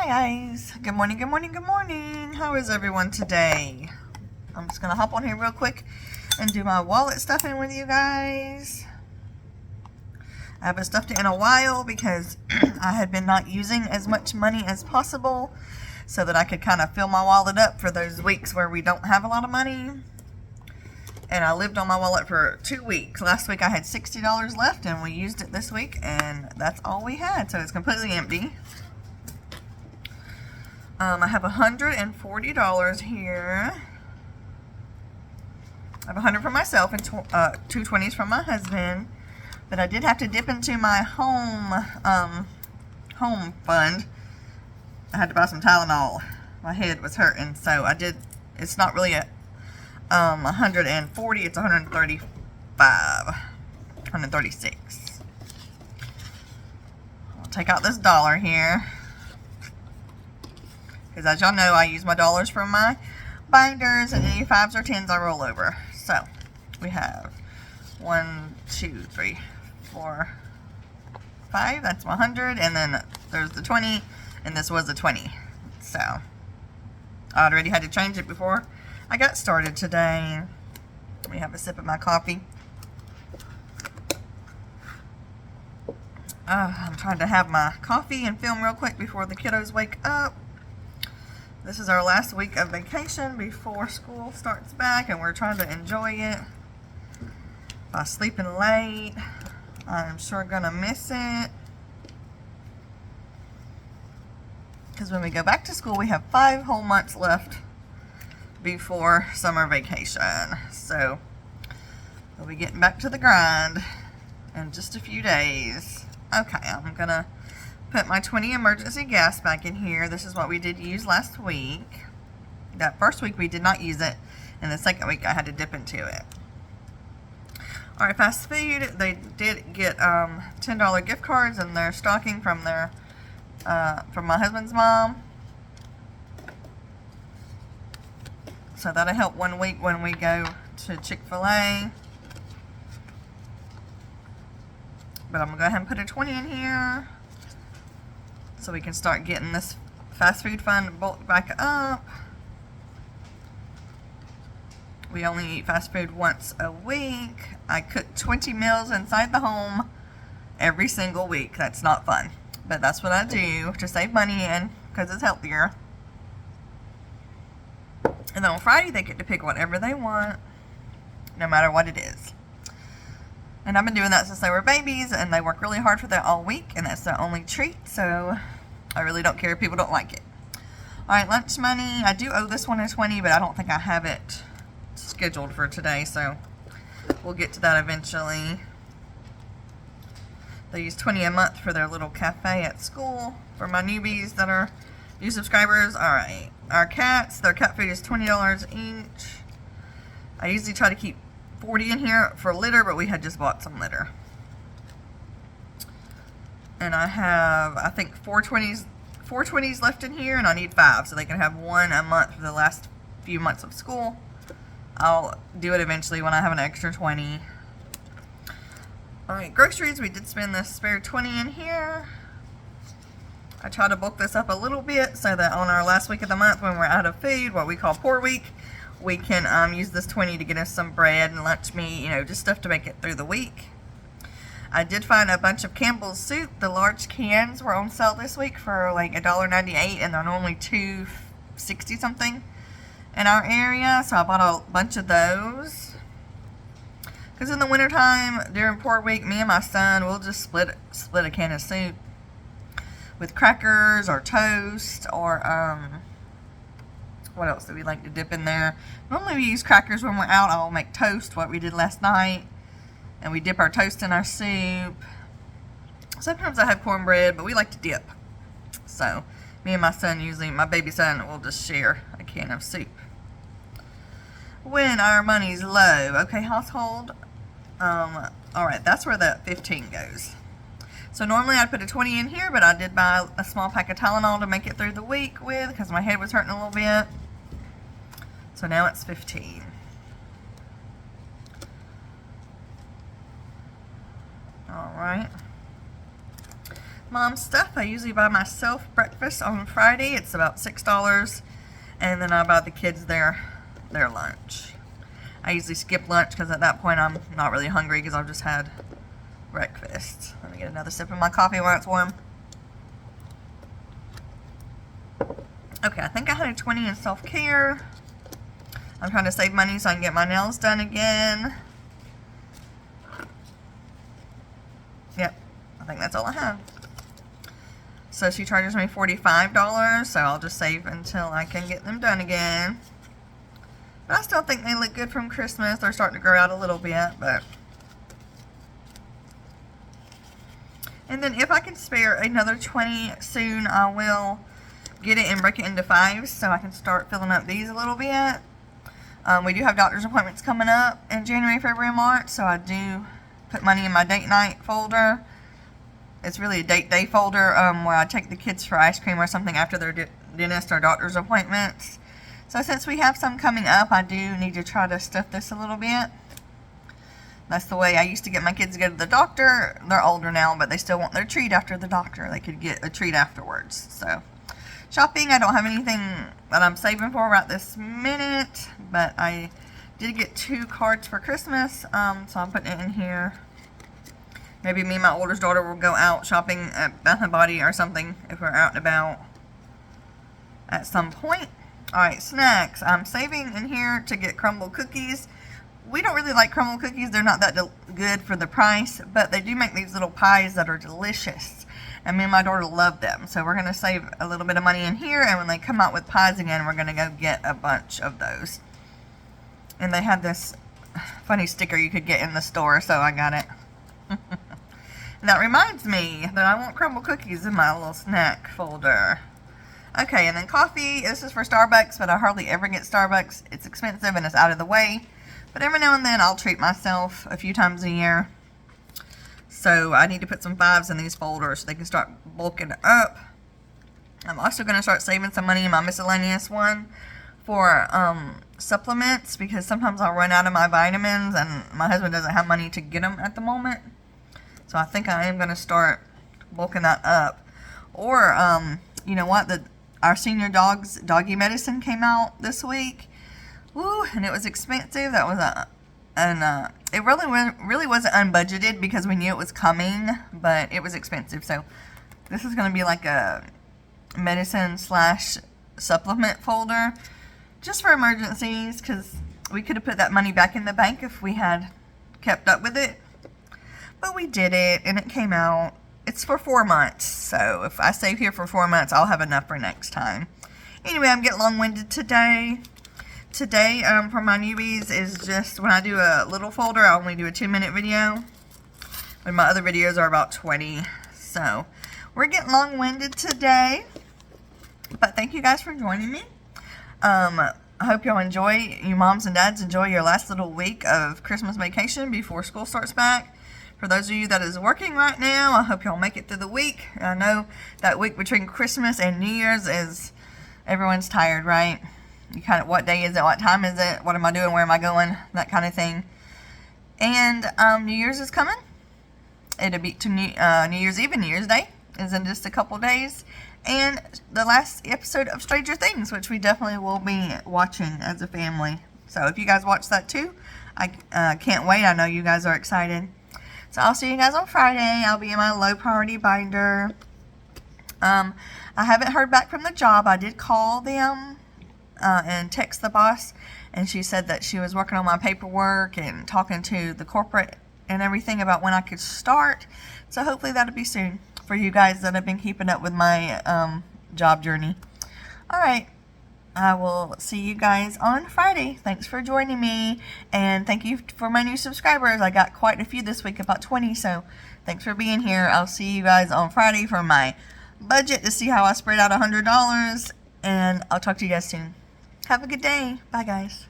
Hi guys, good morning, good morning, good morning. How is everyone today? I'm just gonna hop on here real quick and do my wallet stuffing with you guys. I haven't stuffed it in a while because I had been not using as much money as possible so that I could kind of fill my wallet up for those weeks where we don't have a lot of money. And I lived on my wallet for 2 weeks. Last week I had $60 left and we used it this week and that's all we had, so it's completely empty. I have $140 here. I have 100 for myself and 220s from my husband. But I did have to dip into my home fund. I had to buy some Tylenol. My head was hurting, so I did. It's not really a 140. It's 135, 136. I'll take out this dollar here. Because as y'all know, I use my dollars for my binders, and any 5s or 10s I roll over. So, we have 1, 2, 3, 4, 5. That's my 100. And then there's the 20, and this was a 20. So, I already had to change it before I got started today. Let me have a sip of my coffee. I'm trying to have my coffee and film real quick before the kiddos wake up. This is our last week of vacation before school starts back, and we're trying to enjoy it by sleeping late. I'm sure gonna miss it because when we go back to school, we have 5 whole months left before summer vacation. So we'll be getting back to the grind in just a few days. Okay, I'm gonna put my 20 emergency gas back in here. This is what we did use last week. That first week we did not use it, and the second week I had to dip into it. Alright, fast food, they did get $10 gift cards in their stocking from their from my husband's mom. So that'll help one week when we go to Chick-fil-A. But I'm gonna go ahead and put a 20 in here so we can start getting this fast food fund bulked back up. We only eat fast food once a week. I cook 20 meals inside the home every single week. That's not fun, but that's what I do to save money and because it's healthier. And then on Friday they get to pick whatever they want, no matter what it is. And I've been doing that since they were babies, and they work really hard for that all week, and that's their only treat, so I really don't care if people don't like it. Alright, lunch money. I do owe this one a 20, but I don't think I have it scheduled for today, so we'll get to that eventually. They use 20 a month for their little cafe at school for my newbies that are new subscribers. Alright, our cats, their cat food is $20 each. I usually try to keep 40 in here for litter, but we had just bought some litter. And I have, I think, 420s left in here, and I need 5, so they can have 1 a month for the last few months of school. I'll do it eventually when I have an extra 20. Alright, groceries, we did spend the spare 20 in here. I try to bulk this up a little bit so that on our last week of the month when we're out of food, what we call poor week, we can use this 20 to get us some bread and lunch meat, you know, just stuff to make it through the week. I did find a bunch of Campbell's soup. The large cans were on sale this week for like $1.98, and they're normally $2.60 something in our area, so I bought a bunch of those. Because in the wintertime, during poor week, me and my son, we'll just split a can of soup with crackers or toast or what else do we like to dip in there? Normally we use crackers when we're out. I'll make toast, what we did last night. And we dip our toast in our soup. Sometimes I have cornbread, but we like to dip. So, me and my son usually, my baby son, will just share a can of soup. When our money's low. Okay, household. Alright, that's where that 15 goes. So normally I'd put a 20 in here, but I did buy a small pack of Tylenol to make it through the week with because my head was hurting a little bit. So now it's 15. Alright. mom stuff. I usually buy myself breakfast on Friday. It's about $6. And then I buy the kids their lunch. I usually skip lunch because at that point I'm not really hungry because I've just had breakfast. Let me get another sip of my coffee while it's warm. Okay, I think I had a 20 in self-care. I'm trying to save money so I can get my nails done again. Yep, I think that's all I have. So she charges me $45, so I'll just save until I can get them done again. But I still think they look good from Christmas. They're starting to grow out a little bit, but... And then if I can spare another 20 soon, I will get it and break it into 5s so I can start filling up these a little bit. We do have doctor's appointments coming up in January, February, and March, so I do put money in my date night folder. It's really a date day folder where I take the kids for ice cream or something after their dentist or doctor's appointments. So since we have some coming up, I do need to try to stuff this a little bit. That's the way I used to get my kids to go to the doctor. They're older now, but they still want their treat after the doctor. They could get a treat afterwards. So shopping, I don't have anything that I'm saving for right this minute, but I did get 2 cards for Christmas, so I'm putting it in here. Maybe me and my oldest daughter will go out shopping at Bath & Body or something if we're out and about at some point. Alright, snacks. I'm saving in here to get crumble cookies. We don't really like crumble cookies. They're not that good for the price, but they do make these little pies that are delicious. And me and my daughter love them. So we're going to save a little bit of money in here, and when they come out with pies again, we're going to go get a bunch of those. And they had this funny sticker you could get in the store, so I got it. And that reminds me that I want crumble cookies in my little snack folder. Okay, and then coffee. This is for Starbucks, but I hardly ever get Starbucks. It's expensive and it's out of the way. But every now and then I'll treat myself a few times a year. So I need to put some 5s in these folders so they can start bulking up. I'm also going to start saving some money in my miscellaneous one for supplements, because sometimes I'll run out of my vitamins and my husband doesn't have money to get them at the moment. So I think I am going to start bulking that up. Or, you know what, our senior doggy medicine came out this week. Woo, and it was expensive. That was it really wasn't unbudgeted because we knew it was coming, but it was expensive. So this is going to be like a medicine / supplement folder just for emergencies, because we could have put that money back in the bank if we had kept up with it. But we did it, and it came out. It's for 4 months, so if I save here for 4 months, I'll have enough for next time. Anyway, I'm getting long-winded today. Today, for my newbies, is just when I do a little folder, I only do a 2-minute video. But my other videos are about 20. So, we're getting long-winded today. But thank you guys for joining me. I hope y'all enjoy, you moms and dads, enjoy your last little week of Christmas vacation before school starts back. For those of you that is working right now, I hope y'all make it through the week. I know that week between Christmas and New Year's is, everyone's tired, right? You kind of, what day is it? What time is it? What am I doing? Where am I going? That kind of thing. And New Year's is coming. It'll be to New Year's Eve and New Year's Day is in just a couple days. And the last episode of Stranger Things, which we definitely will be watching as a family. So if you guys watch that too, I can't wait. I know you guys are excited. So I'll see you guys on Friday. I'll be in my low priority binder. I haven't heard back from the job. I did call them and text the boss, and she said that she was working on my paperwork and talking to the corporate and everything about when I could start. So hopefully that'll be soon for you guys that have been keeping up with my job journey. Alright, I will see you guys on Friday. Thanks for joining me, and thank you for my new subscribers. I got quite a few this week, about 20, so thanks for being here. I'll see you guys on Friday for my budget to see how I spread out $100, and I'll talk to you guys soon. Have a good day. Bye, guys.